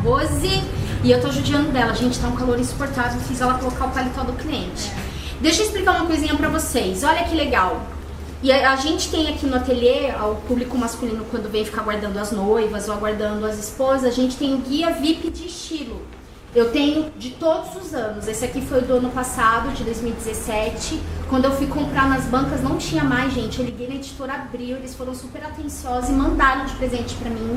Rose e eu tô judiando dela. Gente, tá um calor insuportável, fiz ela colocar o paletó do cliente. Deixa eu explicar uma coisinha pra vocês, olha que legal. E a gente tem aqui no ateliê, o público masculino quando vem ficar aguardando as noivas ou aguardando as esposas, a gente tem o guia VIP de estilo. Eu tenho de todos os anos, esse aqui foi do ano passado, de 2017, quando eu fui comprar nas bancas não tinha mais, gente, eu liguei na editora Abril, eles foram super atenciosos e mandaram de presente pra mim.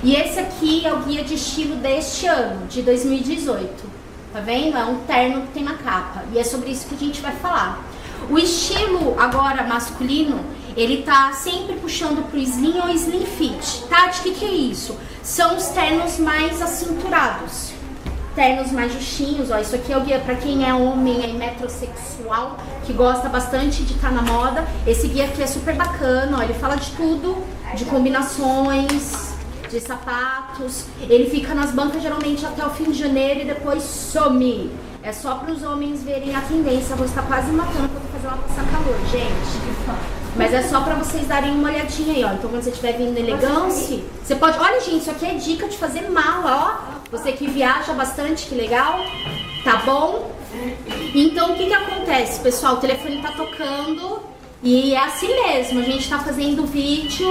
E esse aqui é o guia de estilo deste ano, de 2018, tá vendo? É um terno que tem na capa e é sobre isso que a gente vai falar. O estilo agora masculino, ele tá sempre puxando pro slim ou slim fit. Tati, o que é isso? São os ternos mais acinturados, ternos mais justinhos, ó. Isso aqui é o guia pra quem é homem, é metrosexual, que gosta bastante de estar na moda. Esse guia aqui é super bacana, ó. Ele fala de tudo, de combinações, de sapatos. Ele fica nas bancas geralmente até o fim de janeiro e depois some. É só para os homens verem a tendência. Você tá quase matando pra fazer ela passar calor, gente. Mas é só pra vocês darem uma olhadinha aí, ó. Então quando você estiver vindo elegante, você pode... Olha, gente, isso aqui é dica de fazer mala, ó. Você que viaja bastante, que legal. Tá bom? Então o que acontece, pessoal? O telefone tá tocando e é assim mesmo. A gente tá fazendo vídeo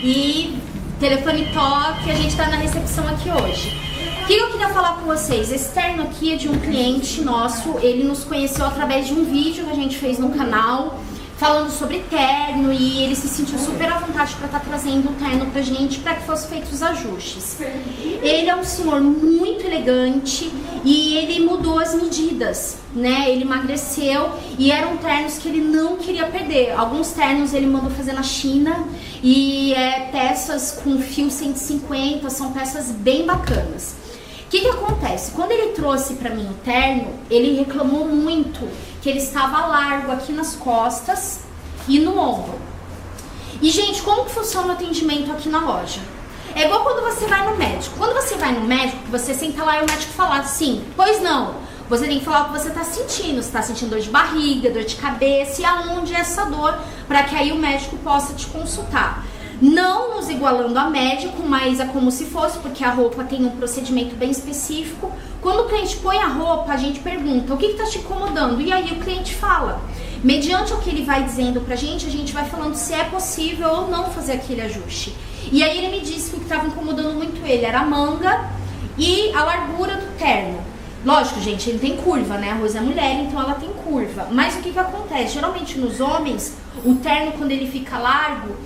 e telefone toca e a gente tá na recepção aqui hoje. O que eu queria falar com vocês? Esse terno aqui é de um cliente nosso. Ele nos conheceu através de um vídeo que a gente fez no canal falando sobre terno e ele se sentiu super à vontade para estar trazendo o terno pra gente para que fossem feitos os ajustes. Ele é um senhor muito elegante e ele mudou as medidas, né? Ele emagreceu e eram ternos que ele não queria perder. Alguns ternos ele mandou fazer na China e peças com fio 150, são peças bem bacanas. O que acontece? Quando ele trouxe pra mim o terno, ele reclamou muito que ele estava largo aqui nas costas e no ombro. E, gente, como que funciona o atendimento aqui na loja? É igual quando você vai no médico. Quando você vai no médico, você senta lá e o médico fala assim, pois não. Você tem que falar o que você tá sentindo. Você tá sentindo dor de barriga, dor de cabeça e aonde é essa dor, para que aí o médico possa te consultar. Não nos igualando a médico, mas é como se fosse, porque a roupa tem um procedimento bem específico. Quando o cliente põe a roupa, a gente pergunta, o que está te incomodando? E aí o cliente fala. Mediante o que ele vai dizendo pra gente, a gente vai falando se é possível ou não fazer aquele ajuste. E aí ele me disse que o que estava incomodando muito ele era a manga e a largura do terno. Lógico, gente, ele tem curva, né? A Rose é mulher, então ela tem curva. Mas o que acontece? Geralmente nos homens, o terno quando ele fica largo,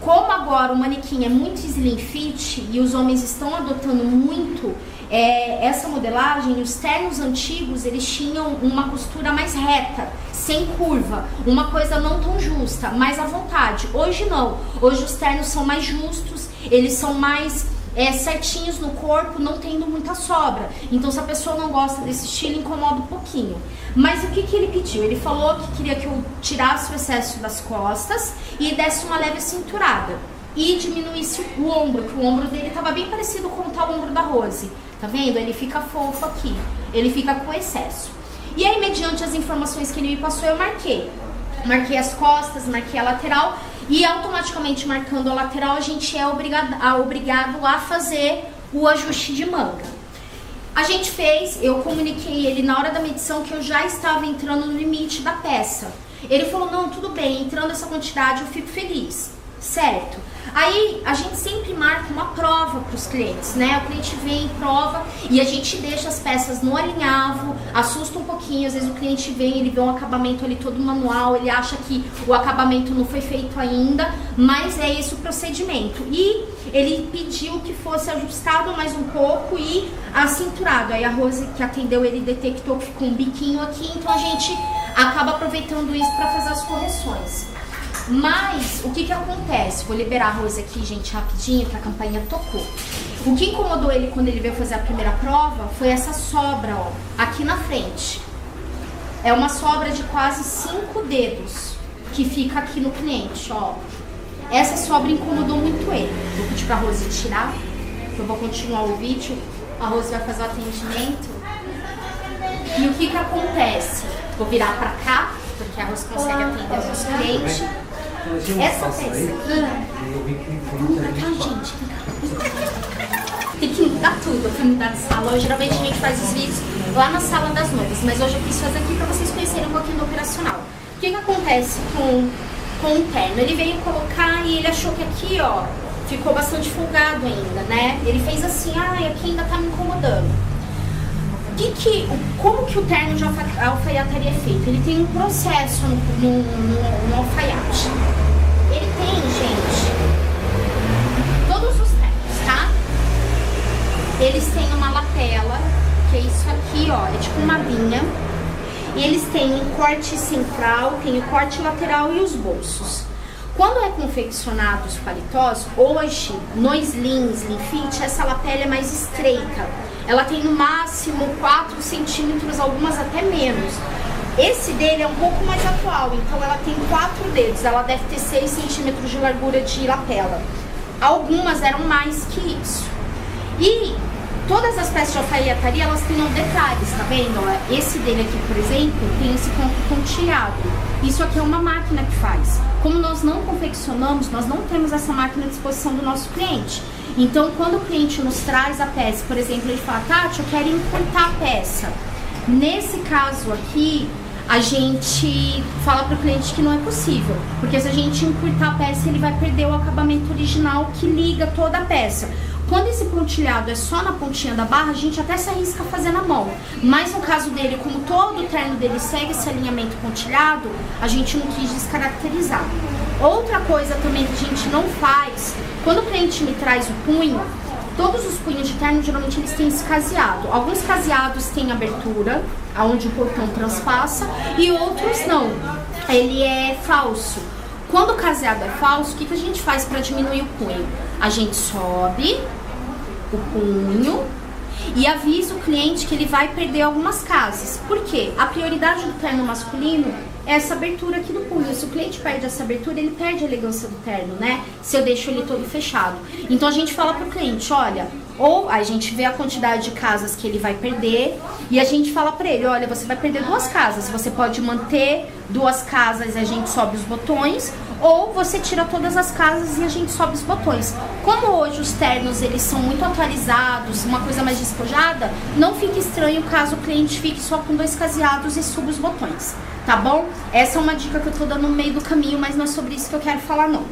como agora o manequim é muito slim fit e os homens estão adotando muito essa modelagem, os ternos antigos eles tinham uma costura mais reta, sem curva, uma coisa não tão justa, mais à vontade. Hoje não, hoje os ternos são mais justos, eles são mais certinhos no corpo, não tendo muita sobra. Então se a pessoa não gosta desse estilo, incomoda um pouquinho. Mas o que ele pediu? Ele falou que queria que eu tirasse o excesso das costas e desse uma leve cinturada. E diminuísse o ombro, que o ombro dele estava bem parecido com o ombro da Rose. Tá vendo? Ele fica fofo aqui. Ele fica com excesso. E aí, mediante as informações que ele me passou, eu marquei. Marquei as costas, marquei a lateral. E automaticamente marcando a lateral, a gente é obrigado a fazer o ajuste de manga. A gente fez, eu comuniquei ele na hora da medição que eu já estava entrando no limite da peça. Ele falou, não, tudo bem, entrando essa quantidade eu fico feliz, certo? Aí a gente sempre marca uma prova para os clientes, né? O cliente vem, prova e a gente deixa as peças no alinhavo, assusta um pouquinho, às vezes o cliente vem, ele vê um acabamento ali todo manual, ele acha que o acabamento não foi feito ainda, mas é esse o procedimento. E ele pediu que fosse ajustado mais um pouco e acinturado. Aí a Rose que atendeu ele detectou que ficou um biquinho aqui, então a gente acaba aproveitando isso para fazer as correções. Mas o que acontece? Vou liberar a Rose aqui, gente, rapidinho, que a campainha tocou. O que incomodou ele quando ele veio fazer a primeira prova foi essa sobra, ó, aqui na frente. É uma sobra de quase 5 dedos que fica aqui no cliente, ó. Essa sobra incomodou muito ele. Vou pedir pra Rose tirar, eu vou continuar o vídeo. A Rose vai fazer o atendimento. E o que acontece? Vou virar pra cá, porque a Rose consegue atender o nosso cliente. Essa peça. Vamos pra cá, gente. Tem que mudar tudo pra mudar de sala. Geralmente a gente faz os vídeos lá na sala das noivas, mas hoje eu quis fazer aqui pra vocês conhecerem um pouquinho do operacional. O que acontece com o terno? Ele veio colocar e ele achou que aqui, ó, ficou bastante folgado ainda, né? Ele fez assim, aqui ainda tá me incomodando. Como que o terno de alfaiataria é feito? Ele tem um processo no alfaiate. Ele tem, gente, todos os ternos, tá? Eles têm uma lapela, que é isso aqui, ó, é tipo uma linha. E eles têm um corte central, tem o corte lateral e os bolsos. Quando é confeccionado os paletós, hoje, no Slim Fit, essa lapela é mais estreita. Ela tem no máximo 4 centímetros, algumas até menos. Esse dele é um pouco mais atual, então ela tem 4 dedos, ela deve ter 6 centímetros de largura de lapela. Algumas eram mais que isso. E todas as peças de alfaiataria, elas têm detalhes, tá vendo? Esse dele aqui, por exemplo, tem esse ponto pontilhado. Isso aqui é uma máquina que faz. Como nós não confeccionamos, nós não temos essa máquina à disposição do nosso cliente. Então, quando o cliente nos traz a peça, por exemplo, ele fala, Tati, eu quero encurtar a peça. Nesse caso aqui, a gente fala para o cliente que não é possível. Porque se a gente encurtar a peça, ele vai perder o acabamento original que liga toda a peça. Quando esse pontilhado é só na pontinha da barra, a gente até se arrisca a fazer na mão. Mas no caso dele, como todo o terno dele segue esse alinhamento pontilhado, a gente não quis descaracterizar. Outra coisa também que a gente não faz, quando o cliente me traz o punho, todos os punhos de terno, geralmente eles têm esse caseado. Alguns caseados têm abertura, onde o portão transpassa, e outros não. Ele é falso. Quando o caseado é falso, o que a gente faz para diminuir o punho? A gente sobe o punho e avisa o cliente que ele vai perder algumas casas. Por quê? A prioridade do terno masculino é essa abertura aqui do punho. Se o cliente perde essa abertura, ele perde a elegância do terno, né? Se eu deixo ele todo fechado. Então a gente fala pro cliente, olha, ou a gente vê a quantidade de casas que ele vai perder e a gente fala pra ele, olha, você vai perder 2 casas. Você pode manter 2 casas e a gente sobe os botões, ou você tira todas as casas e a gente sobe os botões. Como hoje os ternos eles são muito atualizados, uma coisa mais despojada, não fica estranho caso o cliente fique só com 2 caseados e suba os botões, tá bom? Essa é uma dica que eu tô dando no meio do caminho, mas não é sobre isso que eu quero falar não.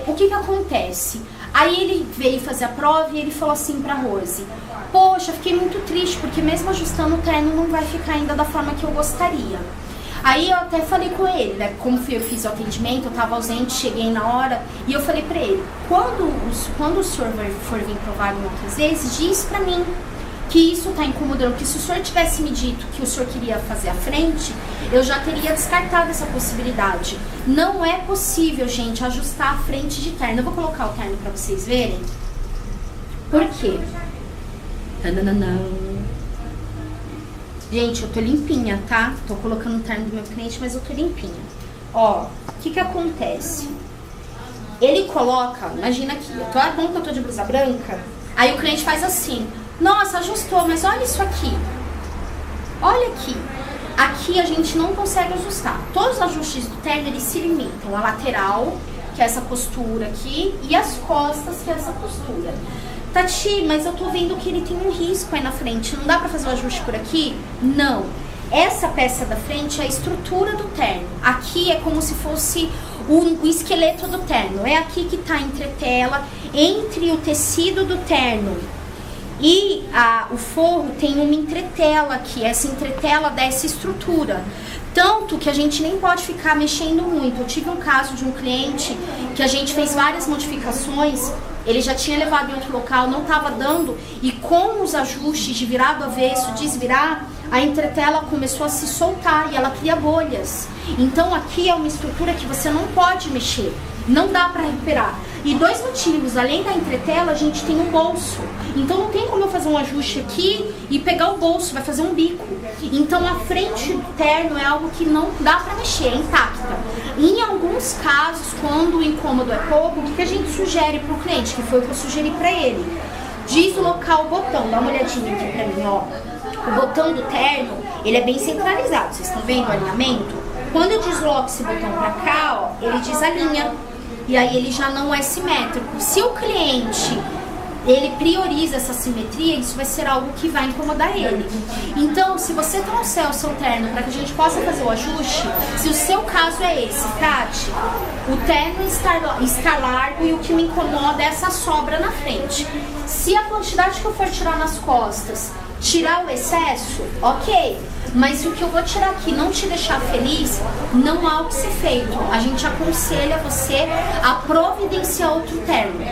O que acontece? Aí ele veio fazer a prova e ele falou assim pra Rose, poxa, fiquei muito triste, porque mesmo ajustando o terno não vai ficar ainda da forma que eu gostaria. Aí eu até falei com ele, né, como eu fiz o atendimento, eu tava ausente, cheguei na hora, e eu falei pra ele, quando o senhor for vir provar outras vezes, diz pra mim que isso tá incomodando, porque se o senhor tivesse me dito que o senhor queria fazer a frente, eu já teria descartado essa possibilidade. Não é possível, gente, ajustar a frente de terno. Eu vou colocar o terno pra vocês verem. Por quê? Gente, eu tô limpinha, tá? Tô colocando o terno do meu cliente, mas eu tô limpinha. Ó, o que acontece? Ele coloca, imagina aqui, como que eu tô de blusa branca, aí o cliente faz assim, nossa, ajustou, mas olha isso aqui. Olha aqui. Aqui a gente não consegue ajustar. Todos os ajustes do terno, eles se limitam a lateral, que é essa costura aqui, e as costas, que é essa costura. Tati, mas eu tô vendo que ele tem um risco aí na frente. Não dá pra fazer o ajuste por aqui? Não. Essa peça da frente é a estrutura do terno. Aqui é como se fosse o esqueleto do terno. É aqui que tá a entretela, entre o tecido do terno e o forro tem uma entretela aqui. Essa entretela dá essa estrutura. Tanto que a gente nem pode ficar mexendo muito. Eu tive um caso de um cliente que a gente fez várias modificações. Ele já tinha levado em outro local, não estava dando, e com os ajustes de virar do avesso, desvirar, a entretela começou a se soltar e ela cria bolhas. Então aqui é uma estrutura que você não pode mexer, não dá para recuperar. E 2 motivos, além da entretela, a gente tem um bolso. Então não tem como eu fazer um ajuste aqui e pegar o bolso, vai fazer um bico. Então a frente do terno é algo que não dá para mexer, é intacta. Em alguns casos, quando o incômodo é pouco, o que a gente sugere para o cliente, que foi o que eu sugeri para ele? Deslocar o botão, dá uma olhadinha aqui para mim, ó. O botão do terno, ele é bem centralizado, vocês estão vendo o alinhamento? Quando eu desloco esse botão pra cá, ó, ele desalinha. E aí ele já não é simétrico. Se o cliente ele prioriza essa simetria, isso vai ser algo que vai incomodar ele. Então, se você trouxer o seu terno para que a gente possa fazer o ajuste, se o seu caso é esse, Tati, o terno está largo e o que me incomoda é essa sobra na frente. Se a quantidade que eu for tirar nas costas tirar o excesso, ok. Mas se o que eu vou tirar aqui não te deixar feliz, não há o que ser feito. A gente aconselha você a providenciar outro terno.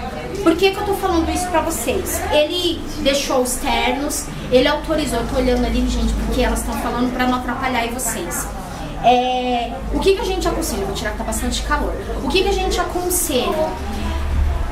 Por que eu tô falando isso pra vocês? Ele deixou os ternos, ele autorizou, eu tô olhando ali, gente, porque elas estão falando pra não atrapalhar aí vocês. O que a gente aconselha? Vou tirar que tá bastante calor. O que a gente aconselha?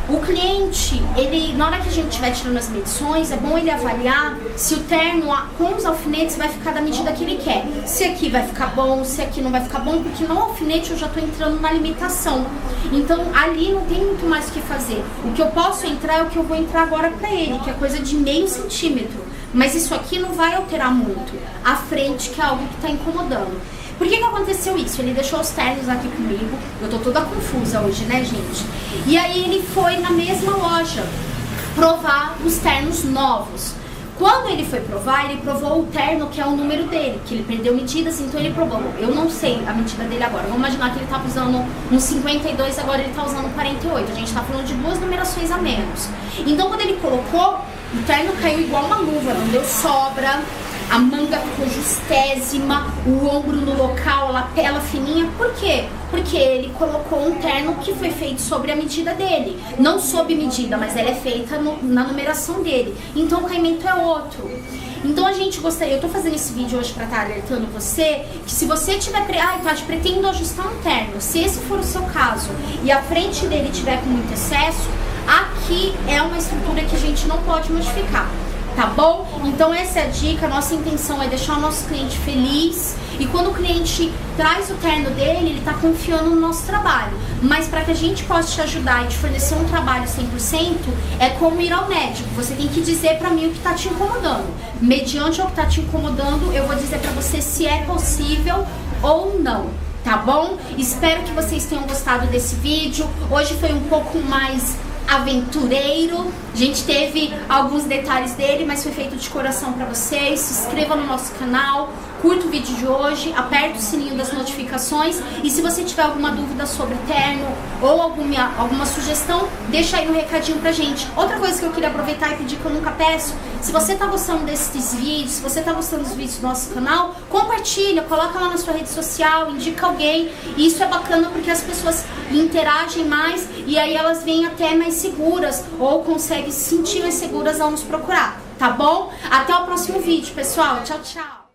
O cliente, ele, na hora que a gente estiver tirando as medições, é bom ele avaliar se o terno com os alfinetes vai ficar da medida que ele quer. Se aqui vai ficar bom, se aqui não vai ficar bom, porque no alfinete eu já estou entrando na limitação. Então ali não tem muito mais o que fazer. O que eu posso entrar é o que eu vou entrar agora para ele, que é coisa de meio centímetro. Mas isso aqui não vai alterar muito. A frente, que é algo que está incomodando. Por que aconteceu isso? Ele deixou os ternos aqui comigo. Eu tô toda confusa hoje, né, gente? E aí ele foi na mesma loja provar os ternos novos. Quando ele foi provar, ele provou o terno que é o número dele, que ele perdeu medidas, então ele provou. Eu não sei a medida dele agora. Vamos imaginar que ele tá usando um 52, agora ele tá usando 48. A gente tá falando de 2 numerações a menos. Então quando ele colocou, o terno caiu igual uma luva, não deu sobra. A manga ficou justésima, o ombro no local, a lapela fininha. Por quê? Porque ele colocou um terno que foi feito sobre a medida dele. Não sob medida, mas ela é feita na numeração dele. Então o caimento é outro. Então a gente gostaria, eu tô fazendo esse vídeo hoje pra estar alertando você, que se você tiver, Tati, pretendo ajustar um terno, se esse for o seu caso e a frente dele tiver com muito excesso, aqui é uma estrutura que a gente não pode modificar. Tá bom? Então essa é a dica, nossa intenção é deixar o nosso cliente feliz e quando o cliente traz o terno dele, ele tá confiando no nosso trabalho. Mas para que a gente possa te ajudar e te fornecer um trabalho 100%, é como ir ao médico. Você tem que dizer pra mim o que tá te incomodando. Mediante o que tá te incomodando, eu vou dizer pra você se é possível ou não. Tá bom? Espero que vocês tenham gostado desse vídeo. Hoje foi um pouco mais aventureiro, a gente teve alguns detalhes dele, mas foi feito de coração pra vocês. Se inscreva no nosso canal, curta o vídeo de hoje, aperta o sininho das notificações e se você tiver alguma dúvida sobre terno ou alguma sugestão, deixa aí no recadinho pra gente. Outra coisa que eu queria aproveitar e pedir que eu nunca peço, se você tá gostando desses vídeos, se você tá gostando dos vídeos do nosso canal, compartilha, coloca lá na sua rede social, indica alguém. E isso é bacana porque as pessoas interagem mais e aí elas vêm até mais seguras ou conseguem se sentir mais seguras ao nos procurar, tá bom? Até o próximo vídeo, pessoal. Tchau, tchau!